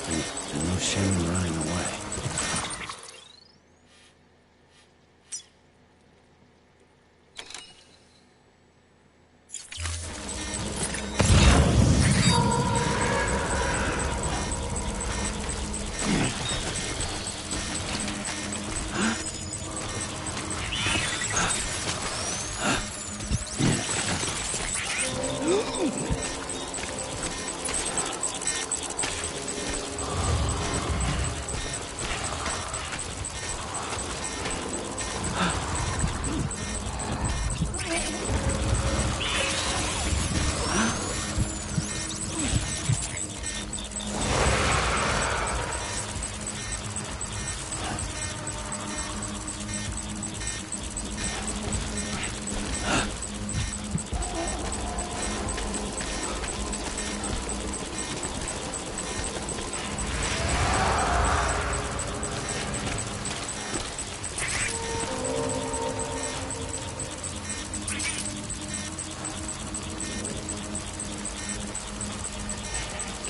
And no shame in running away.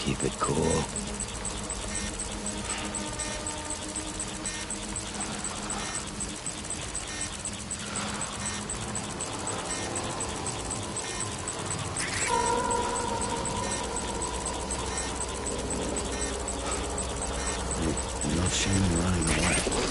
Keep it cool. No shame in running away.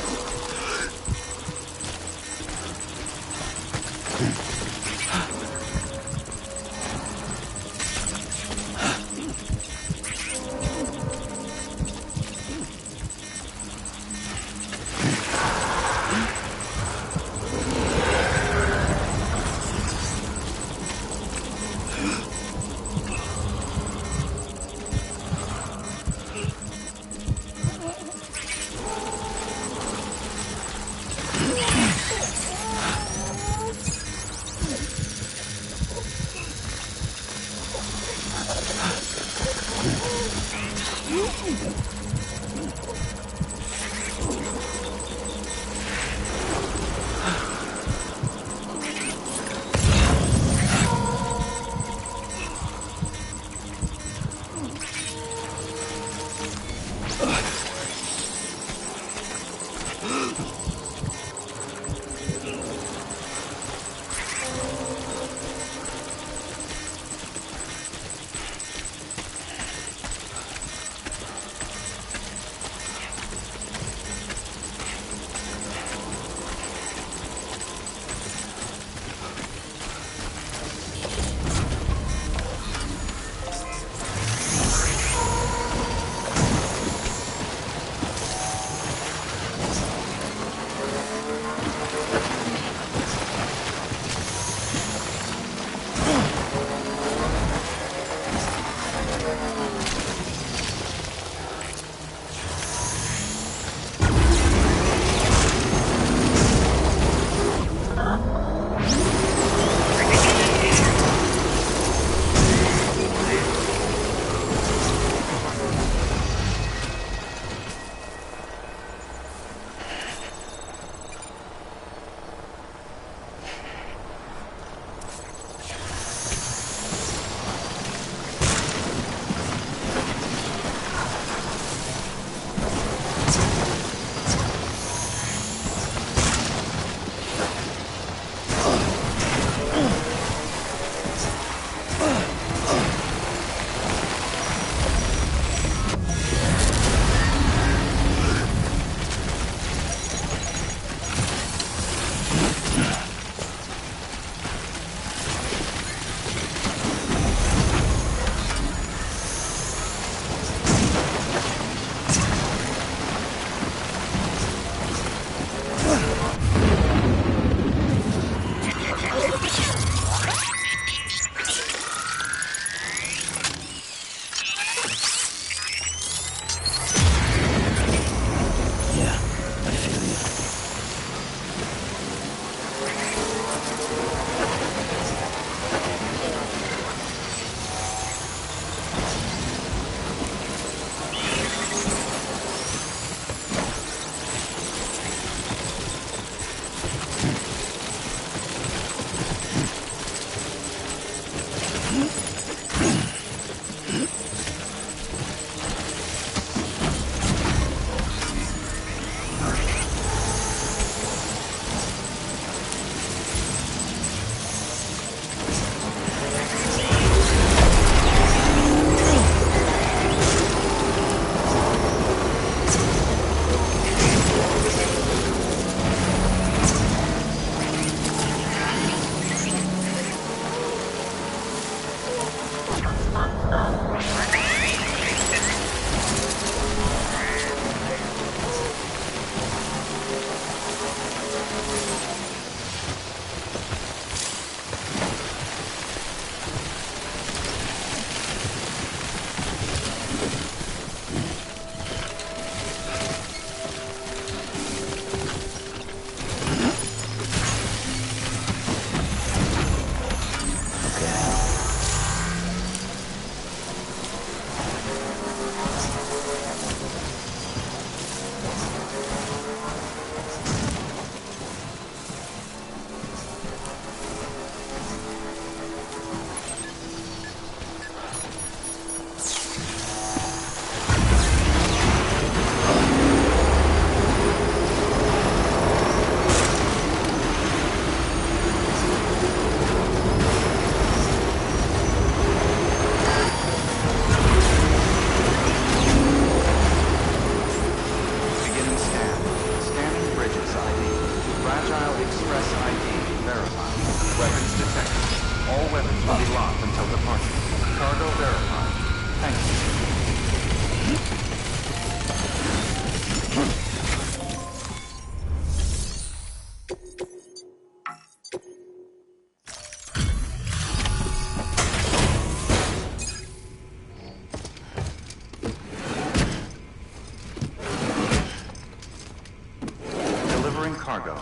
cargo.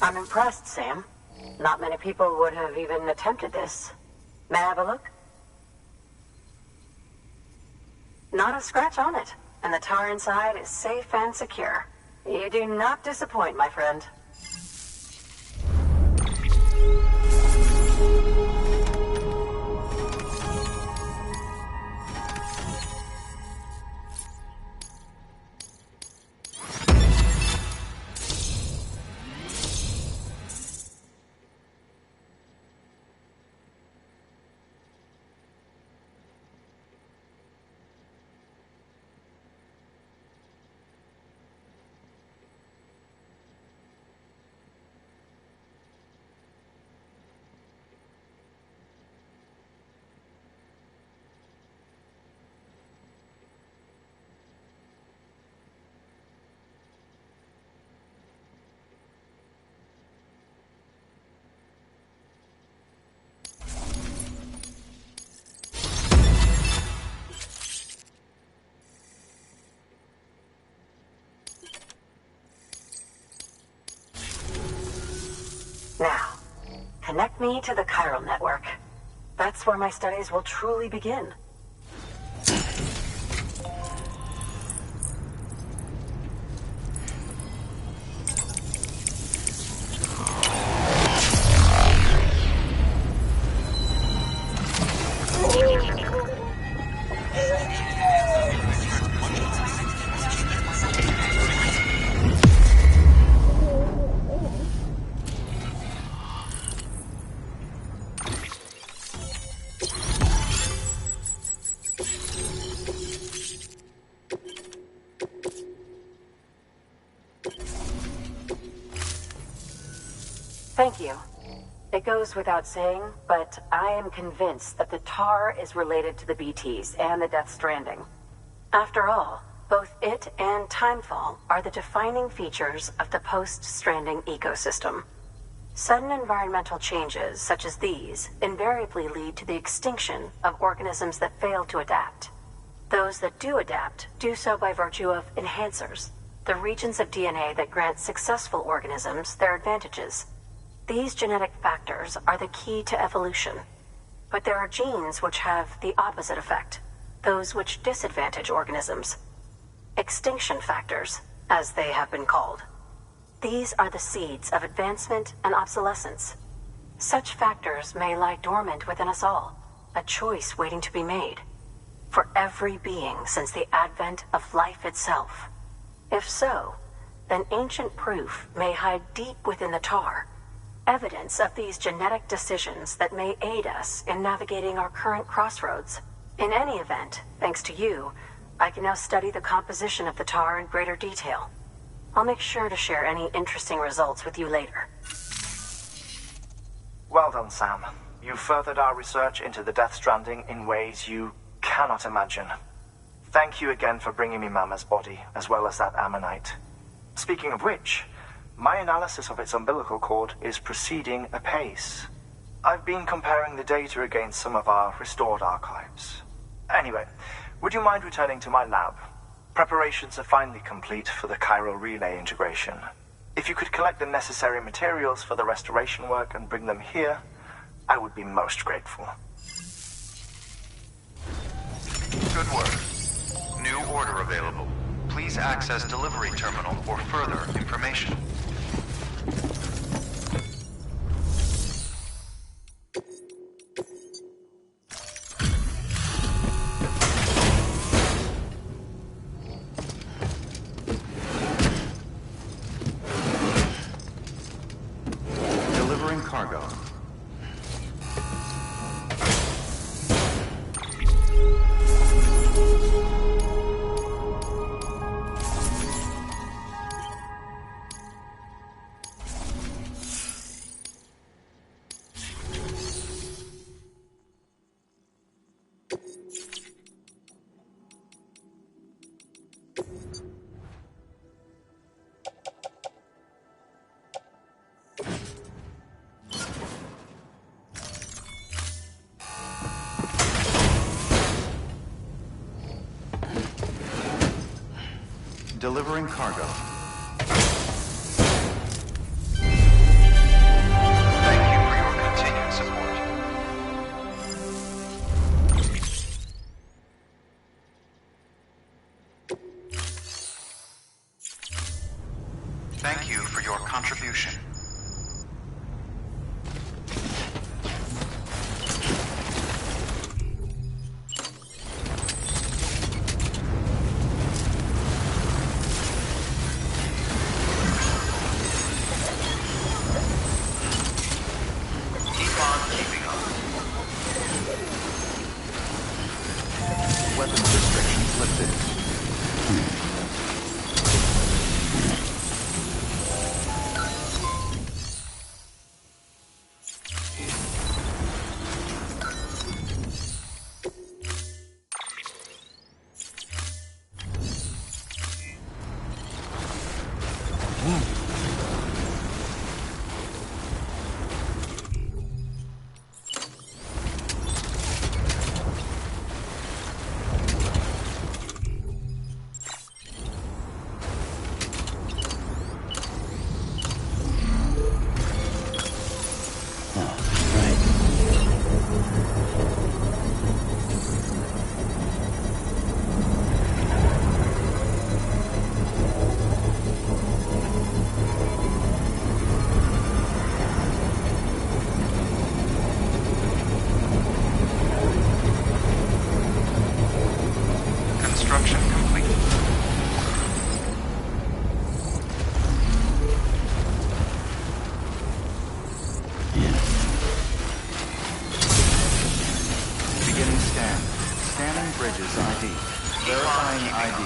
I'm impressed, Sam. Not many people would have even attempted this. May I have a look? Not a scratch on it, and the tar inside is safe and secure. You do not disappoint, my friend. Now, connect me to the chiral network. That's where my studies will truly begin. Thank you. It goes without saying, but I am convinced that the tar is related to the BTs and the Death Stranding. After all, both it and Timefall are the defining features of the post-Stranding ecosystem. Sudden environmental changes such as these invariably lead to the extinction of organisms that fail to adapt. Those that do adapt do so by virtue of enhancers, the regions of DNA that grant successful organisms their advantages. These genetic factors are the key to evolution. But there are genes which have the opposite effect, those which disadvantage organisms. Extinction factors, as they have been called. These are the seeds of advancement and obsolescence. Such factors may lie dormant within us all, a choice waiting to be made. For every being since the advent of life itself. If so, then ancient proof may hide deep within the tar, evidence of these genetic decisions that may aid us in navigating our current crossroads. In any event, thanks to you, I can now study the composition of the tar in greater detail. I'll make sure to share any interesting results with you later. Well done, Sam. You furthered our research into the Death Stranding in ways you cannot imagine. Thank you again for bringing me Mama's body, as well as that ammonite. Speaking of which, my analysis of its umbilical cord is proceeding apace. I've been comparing the data against some of our restored archives. Anyway, would you mind returning to my lab? Preparations are finally complete for the chiral relay integration. If you could collect the necessary materials for the restoration work and bring them here, I would be most grateful. Good work. New order available. Please access delivery terminal for further information. Delivering cargo. delivering cargo. Thank you for your continued support. Thank you for your contribution. Keep on keeping on. Weapons restrictions lifted. Construction complete. Beginning scan. Scanning bridges ID. Verifying ID.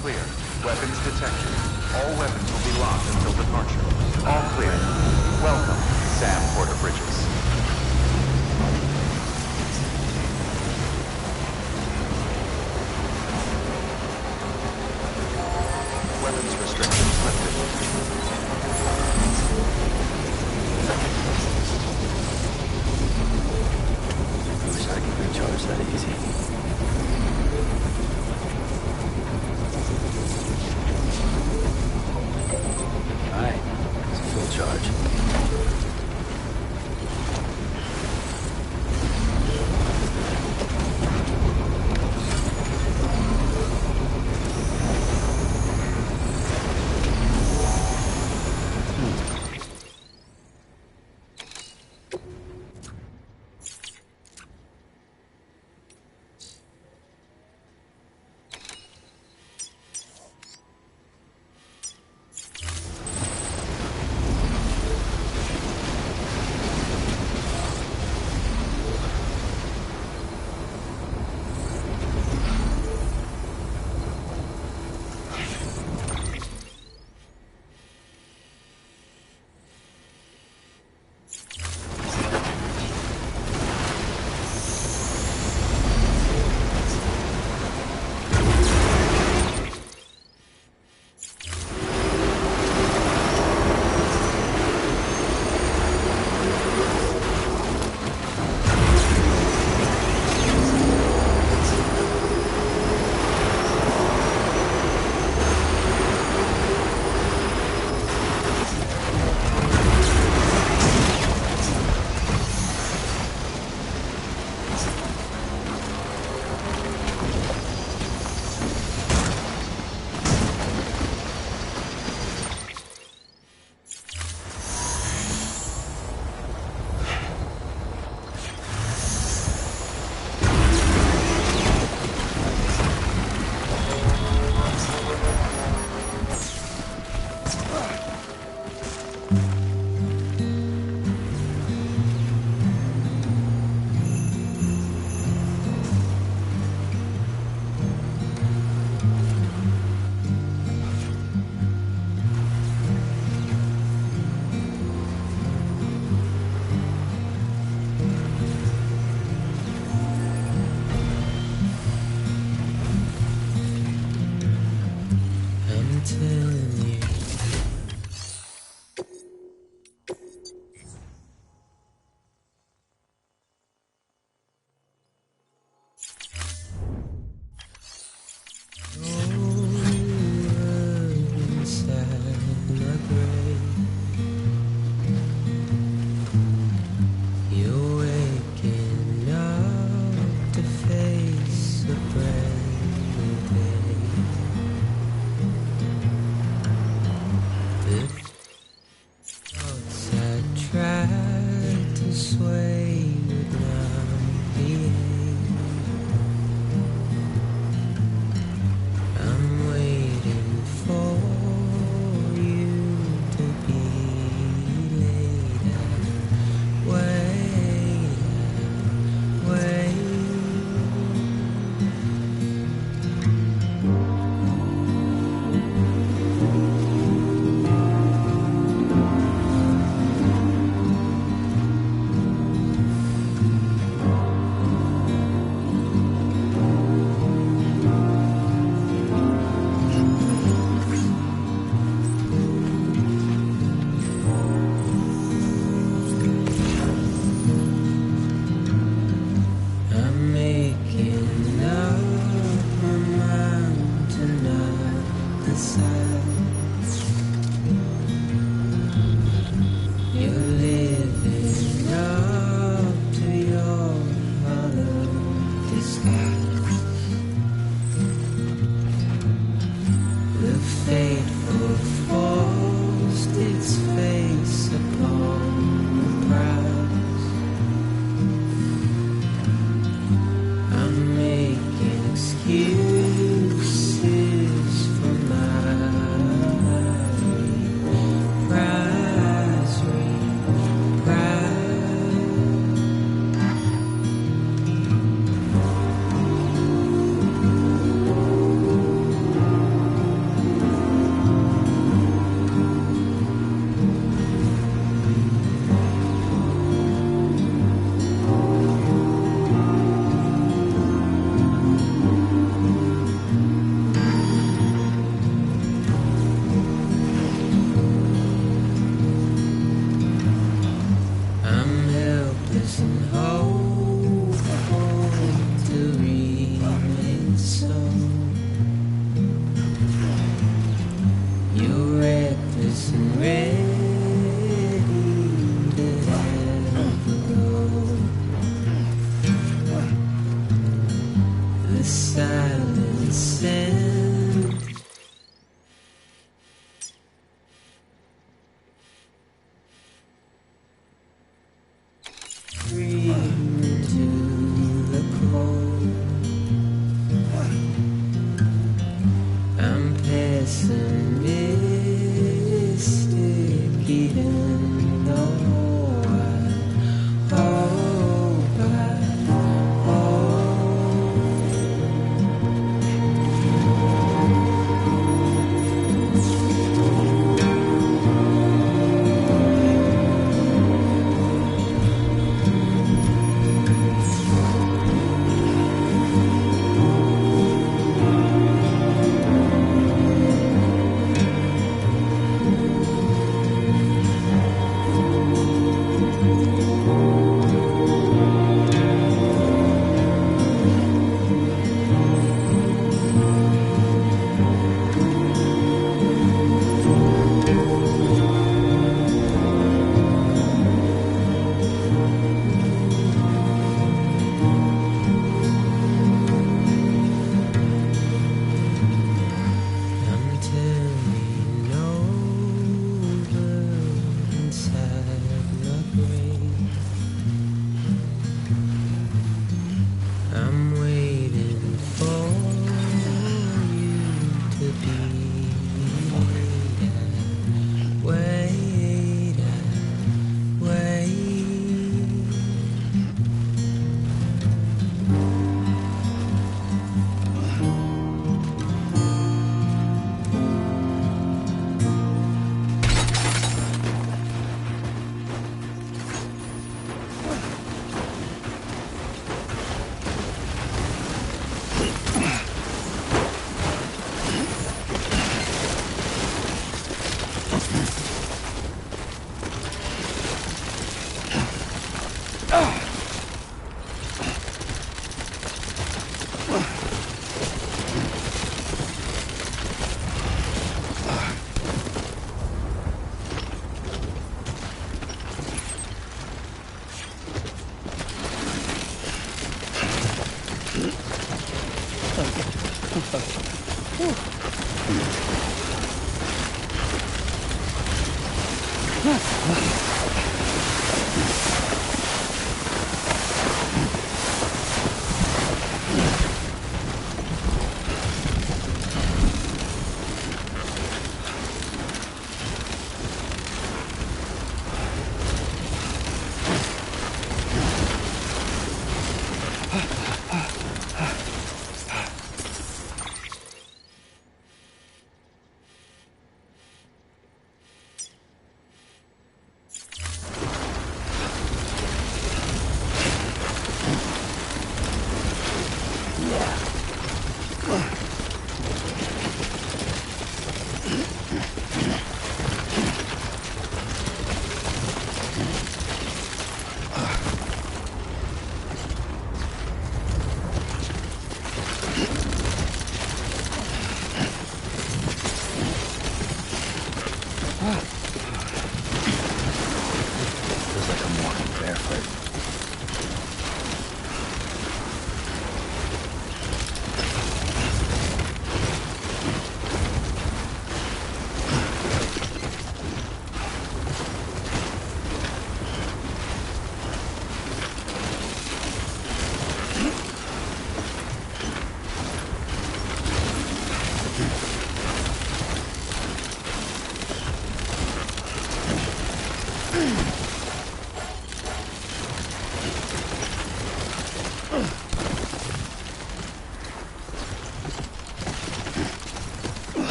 Clear. Weapons detected. All weapons will be locked until departure. All clear. Welcome, Sam Porter Bridges. Weapons restrictions lifted. I wish I could recharge that easy. Alright, it's a full charge.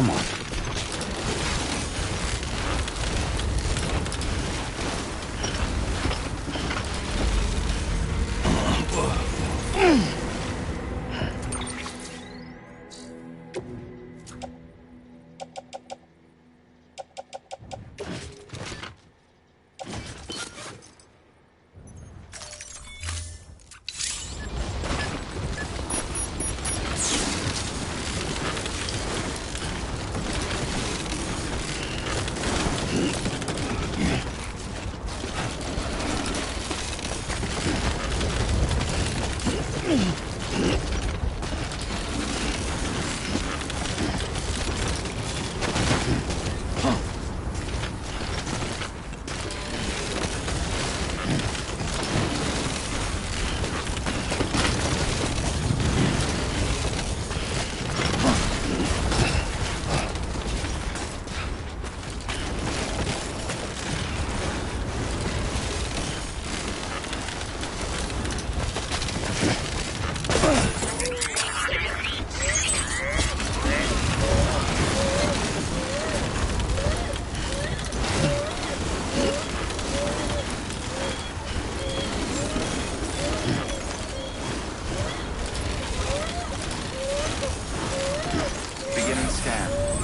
Come on.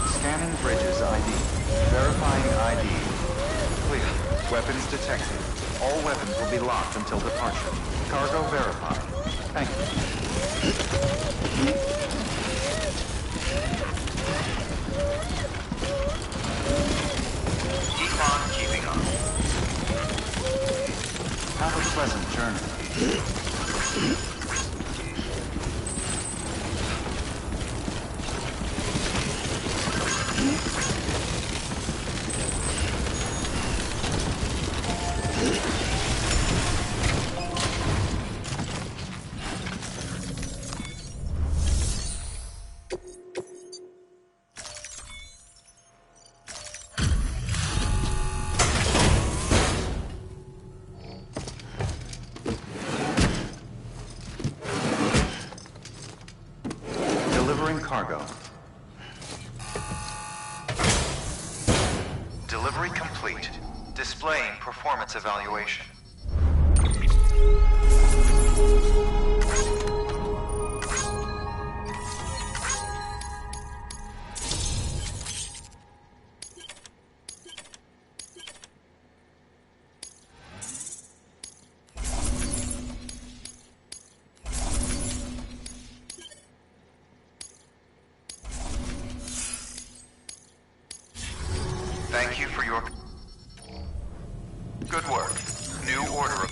Scanning bridges ID. Verifying ID. Clear. Weapons detected. All weapons will be locked until departure. Cargo verified. Thank you. Keep on keeping on. Have a pleasant journey. Delivering cargo. Delivery complete. Displaying performance evaluation. Thank you for your good work. New order.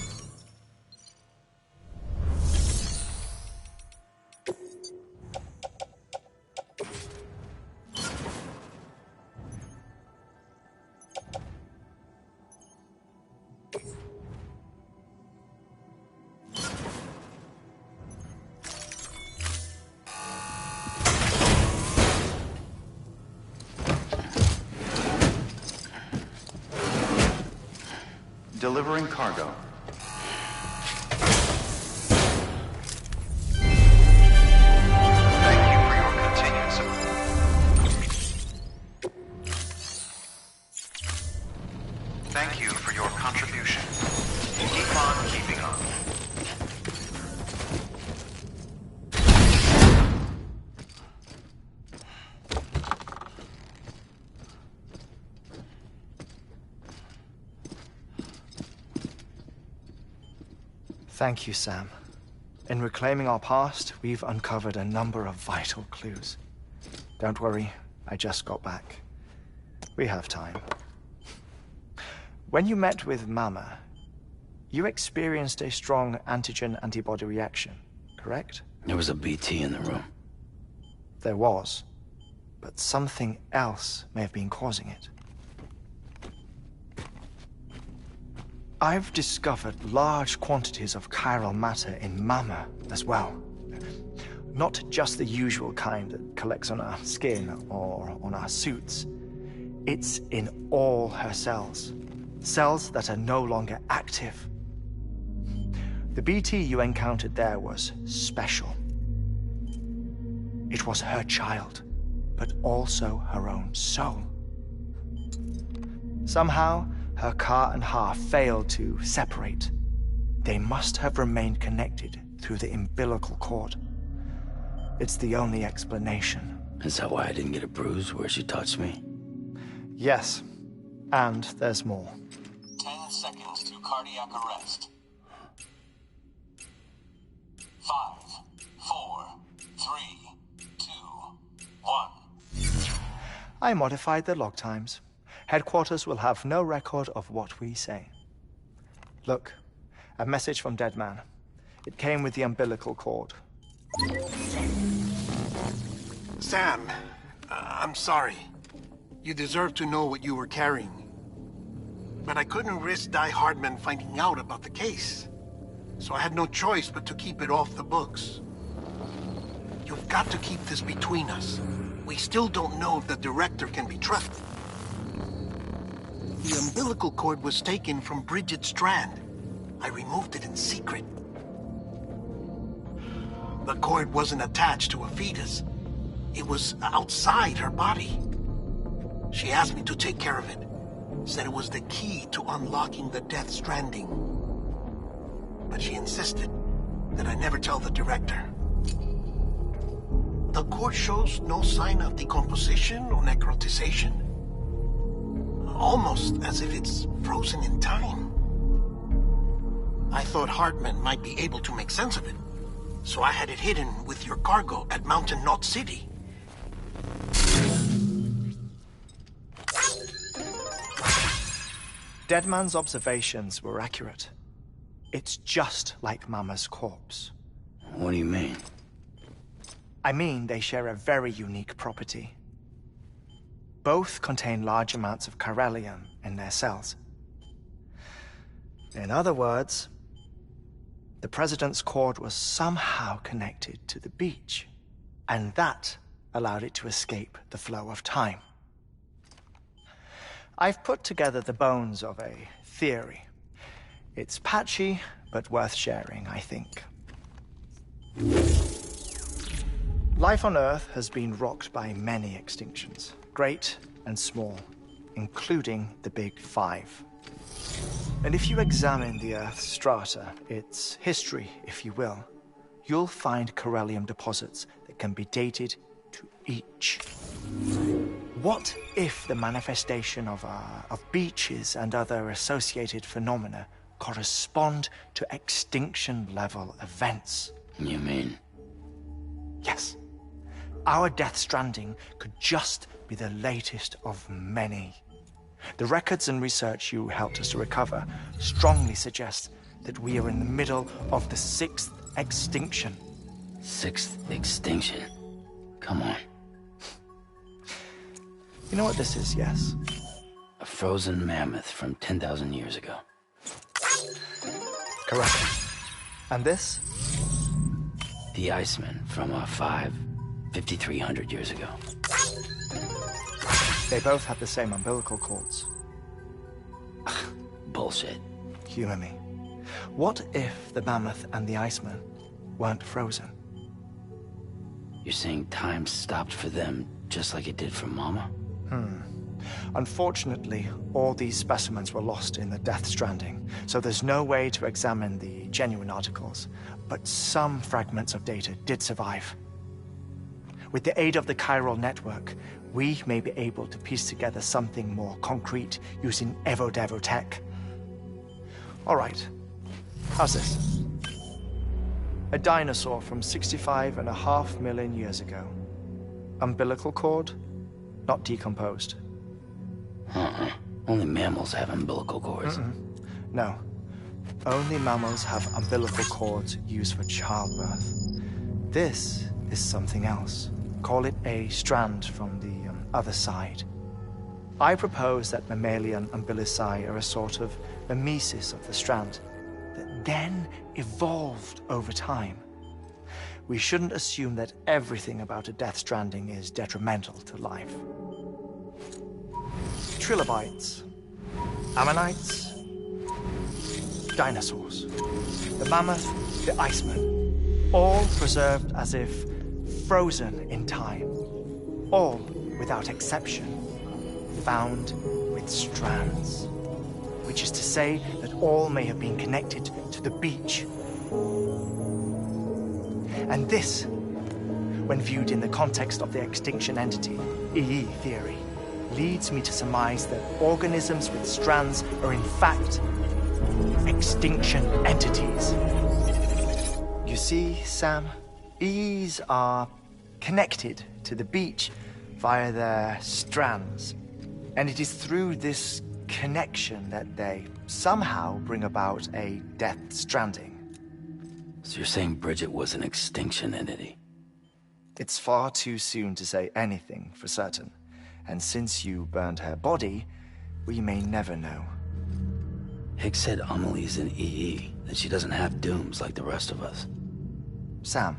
Delivering cargo. Thank you for your continued support. Thank you for your contribution. Keep on keeping on. Thank you, Sam. In reclaiming our past, we've uncovered a number of vital clues. Don't worry, I just got back. We have time. When you met with Mama, you experienced a strong antigen-antibody reaction, correct? There was a BT in the room. There was, but something else may have been causing it. I've discovered large quantities of chiral matter in Mama as well. Not just the usual kind that collects on our skin or on our suits. It's in all her cells. Cells that are no longer active. The BT you encountered there was special. It was her child. but also her own soul. Somehow, her car and half failed to separate. They must have remained connected through the umbilical cord. It's the only explanation. Is that why I didn't get a bruise where she touched me? Yes, and there's more. 10 seconds to cardiac arrest. 5, 4, 3, 2, 1. I modified the log times. Headquarters will have no record of what we say. Look, a message from Dead Man. It came with the umbilical cord. Sam, I'm sorry. You deserve to know what you were carrying. But I couldn't risk Die Hardman finding out about the case. So I had no choice but to keep it off the books. You've got to keep this between us. We still don't know if the director can be trusted. The umbilical cord was taken from Bridget Strand. I removed it in secret. The cord wasn't attached to a fetus. It was outside her body. She asked me to take care of it. Said it was the key to unlocking the Death Stranding. But she insisted that I never tell the director. The cord shows no sign of decomposition or necrotization. Almost as if it's frozen in time. I thought Hartman might be able to make sense of it. So I had it hidden with your cargo at Mountain Knot City. Deadman's observations were accurate. It's just like Mama's corpse. What do you mean? I mean, they share a very unique property. Both contain large amounts of chiralium in their cells. In other words, the President's cord was somehow connected to the beach, and that allowed it to escape the flow of time. I've put together the bones of a theory. It's patchy, but worth sharing, I think. Life on Earth has been rocked by many extinctions, great and small, including the Big Five. And if you examine the Earth's strata, its history, if you will, you'll find chiralium deposits that can be dated to each. What if the manifestation of beaches and other associated phenomena correspond to extinction-level events? You mean? Yes. Our Death Stranding could just be the latest of many. The records and research you helped us to recover strongly suggest that we are in the middle of the 6th extinction. 6th extinction? Come on. You know what this is, yes? A frozen mammoth from 10,000 years ago. Correct. And this? The Iceman from 5,300 years ago. They both have the same umbilical cords. Bullshit. Humor me. What if the mammoth and the Iceman weren't frozen? You're saying time stopped for them just like it did for Mama? Unfortunately, all these specimens were lost in the Death Stranding, so there's no way to examine the genuine articles, but some fragments of data did survive. With the aid of the chiral network, we may be able to piece together something more concrete using Evo-Devo tech. All right, how's this? A dinosaur from 65.5 million years ago. Umbilical cord, not decomposed. Only mammals have umbilical cords. No. Only mammals have umbilical cords used for childbirth. This is something else. Call it a strand from the other side. I propose that mammalian umbilici are a sort of mimesis of the strand that then evolved over time. We shouldn't assume that everything about a Death Stranding is detrimental to life. Trilobites, ammonites, dinosaurs, the mammoth, the Iceman, all preserved as if frozen in time. all, without exception, found with strands. Which is to say that all may have been connected to the beach. And this, when viewed in the context of the extinction entity, EE theory, leads me to surmise that organisms with strands are in fact extinction entities. You see, Sam, EEs are connected to the beach via their strands. And it is through this connection that they somehow bring about a death stranding. So you're saying Bridget was an extinction entity? It's far too soon to say anything for certain. And since you burned her body, we may never know. Higgs said Amelie's an EE, that she doesn't have dooms like the rest of us. Sam,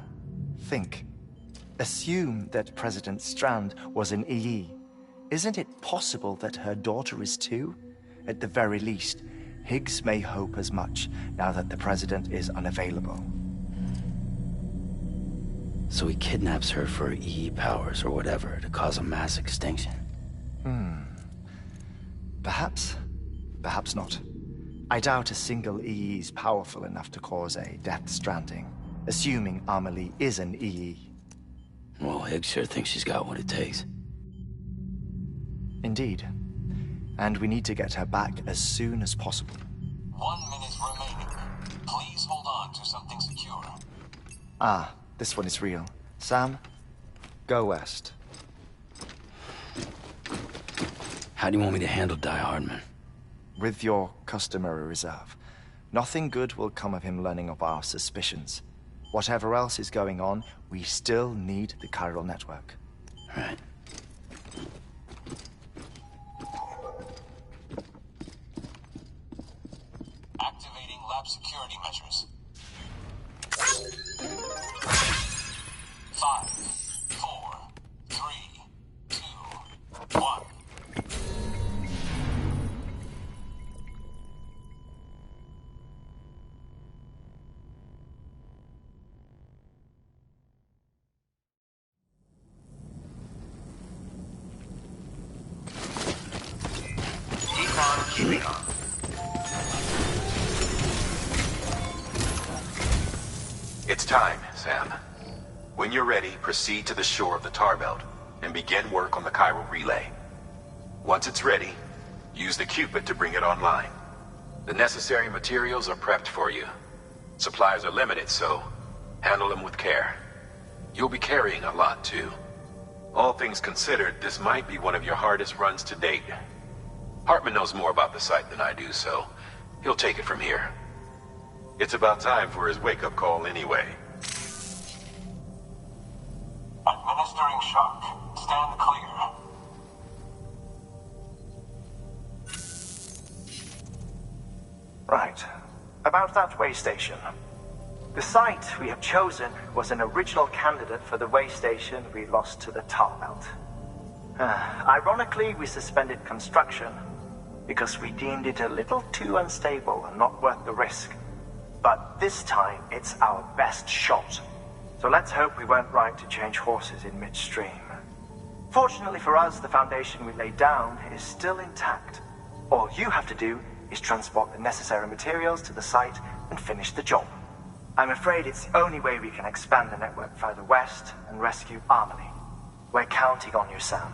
think. Assume that President Strand was an EE. Isn't it possible that her daughter is too? At the very least, Higgs may hope as much now that the President is unavailable. So he kidnaps her for EE powers or whatever to cause a mass extinction? Perhaps. Perhaps not. I doubt a single EE is powerful enough to cause a death stranding, assuming Amelie is an EE. Well, Higgs sure thinks she's got what it takes. Indeed. And we need to get her back as soon as possible. 1 minute remaining. Please hold on to something secure. Ah, this one is real. Sam, go west. How do you want me to handle Die Hardman? With your customary reserve. Nothing good will come of him learning of our suspicions. Whatever else is going on, we still need the chiral network. Right. Activating lab security measures. 5, 4, 3, 2, 1. Keep on keeping on. It's time, Sam. When you're ready, proceed to the shore of the tar belt and begin work on the chiral relay. Once it's ready, use the Cupid to bring it online. The necessary materials are prepped for you. Supplies are limited, so handle them with care. You'll be carrying a lot, too. All things considered, this might be one of your hardest runs to date. Hartman knows more about the site than I do, so he'll take it from here. It's about time for his wake-up call anyway. Administering shock. Stand clear. Right. About that way station. The site we have chosen was an original candidate for the way station we lost to the tar belt. Ironically, we suspended construction because we deemed it a little too unstable and not worth the risk. But this time, it's our best shot. So let's hope we weren't right to change horses in midstream. Fortunately for us, the foundation we laid down is still intact. All you have to do is transport the necessary materials to the site and finish the job. I'm afraid it's the only way we can expand the network further west and rescue Amelie. We're counting on you, Sam.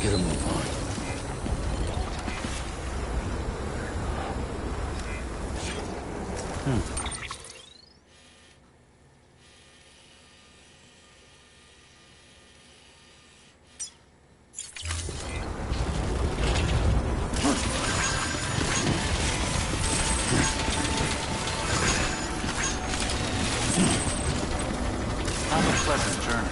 get a move on. Have a pleasant journey.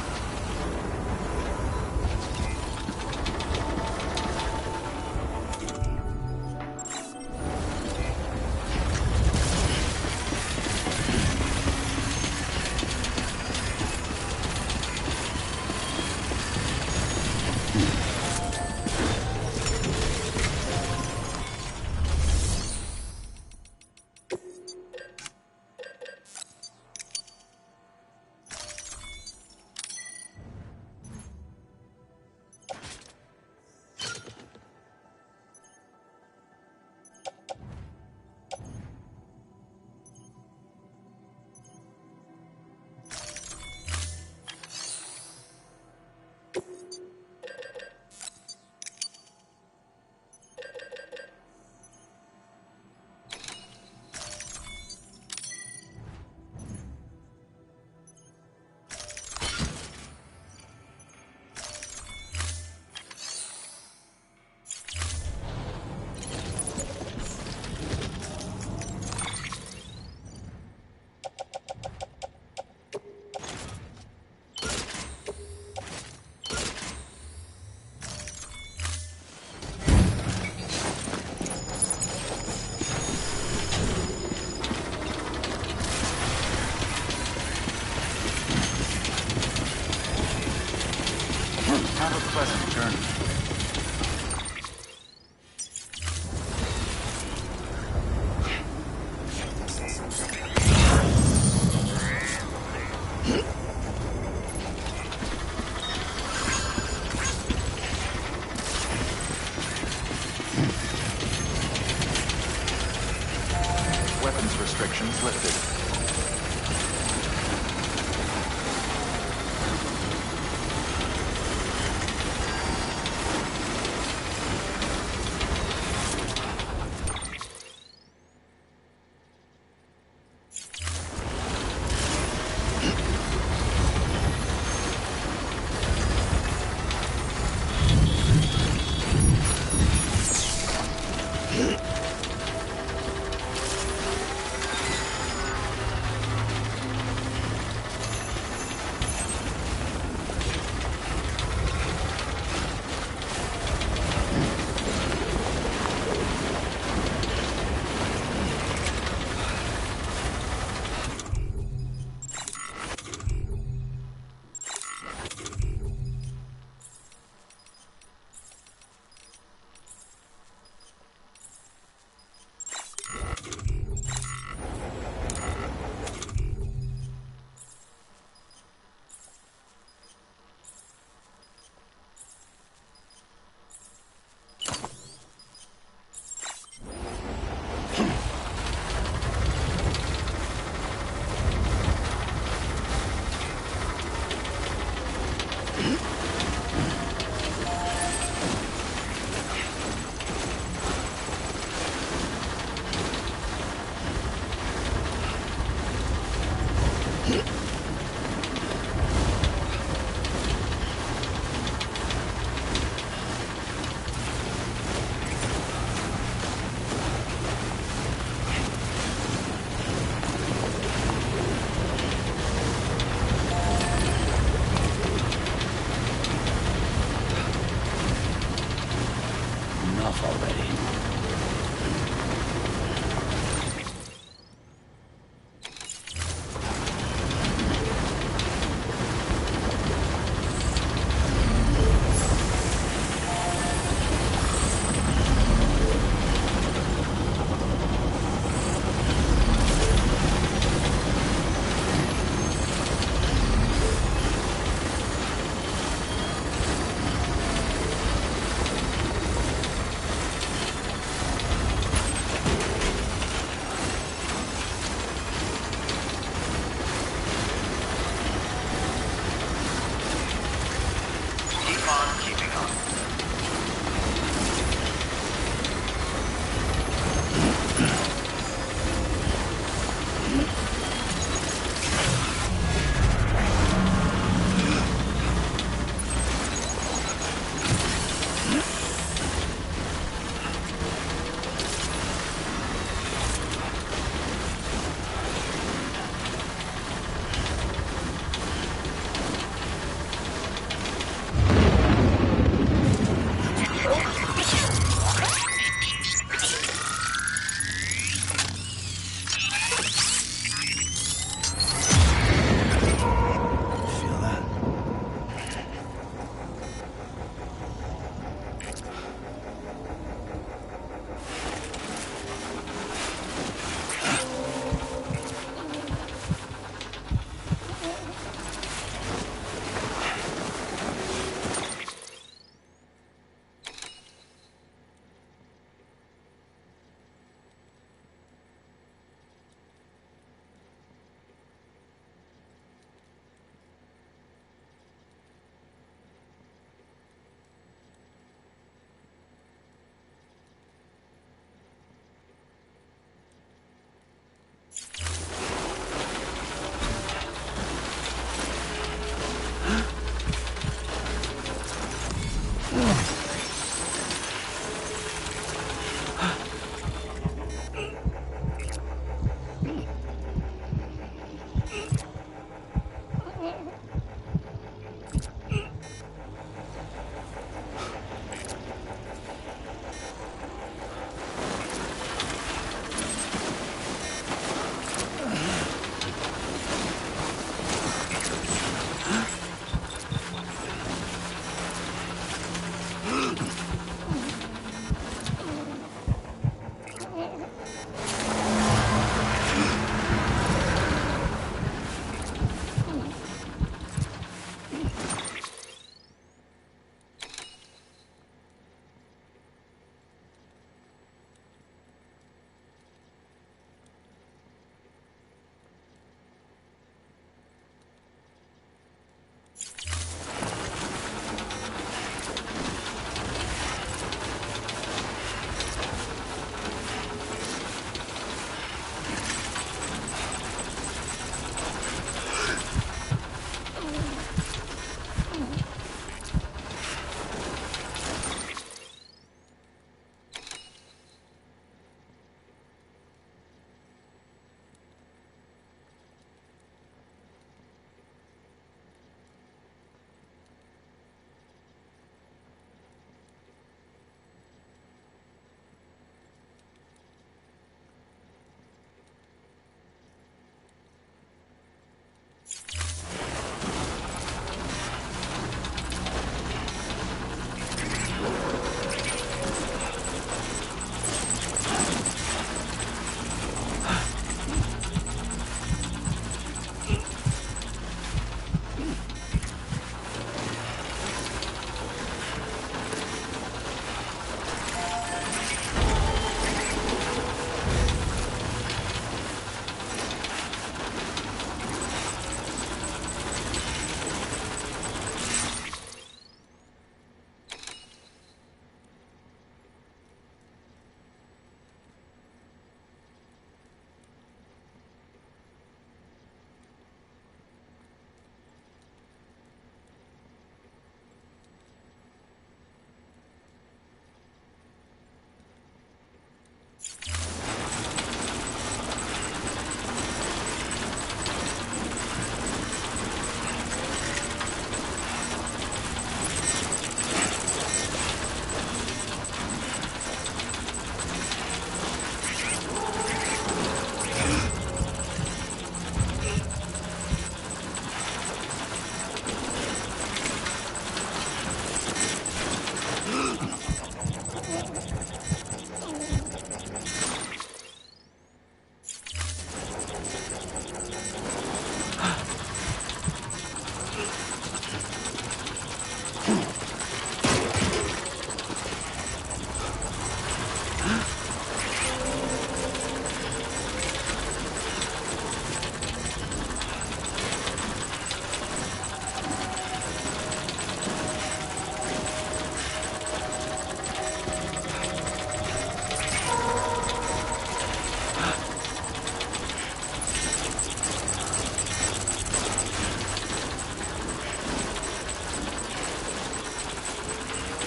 Have a pleasant journey. Weapons restrictions lifted. Enough already.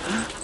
Huh?